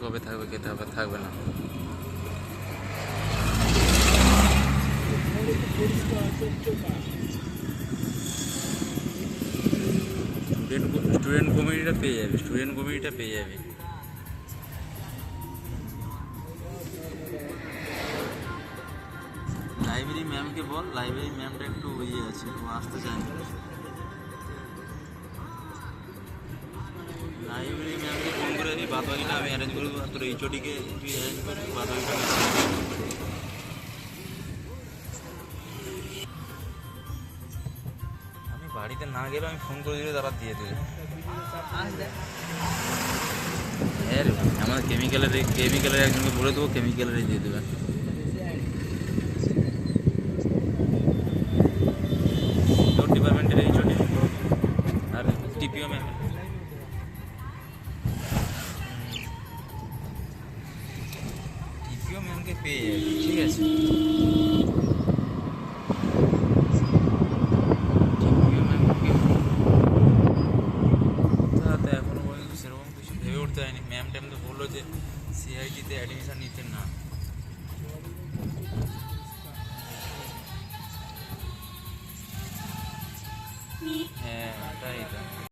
কবে থাকবে খেতে হবে, থাকবে না। স্টুডেন্ট কমিটিটা পেয়ে যাবে, স্টুডেন্ট কমিটিটা পেয়ে যাবে। লাইব্রেরি ম্যামকে বল, লাইব্রেরি ম্যামটা একটু ইয়ে আছে, ও আসতে চায় না। লাইব্রেরি ম্যামকে ফোন করে দিই, বাদ বাকিটা আমি অ্যারেঞ্জ করে দেবো। তোর এইচওডিকে তুই অ্যারেঞ্জ করে বাদ বাকিটা। আমি বাড়িতে না গেলেও আমি ফোন করে দিলে তারা দিয়ে দেবে। হ্যাঁ রে, আমাদের কেমিক্যালের একজনকে বলে দেবো, কেমিক্যালেরই দিয়ে দেবে। তোর ডিপার্টমেন্টের এইচওডি আর টিপিও ম্যাম। টিপিও ম্যামকে পেয়ে যাবি, ঠিক আছে। টিপিও ম্যামকে তাতে এখনো পর্যন্ত সেরকম কিছু ভেবে উঠতে হয়নি। ম্যাম ট্যাম তো বললো যে সিআইটিতে অ্যাডমিশন নিতে না।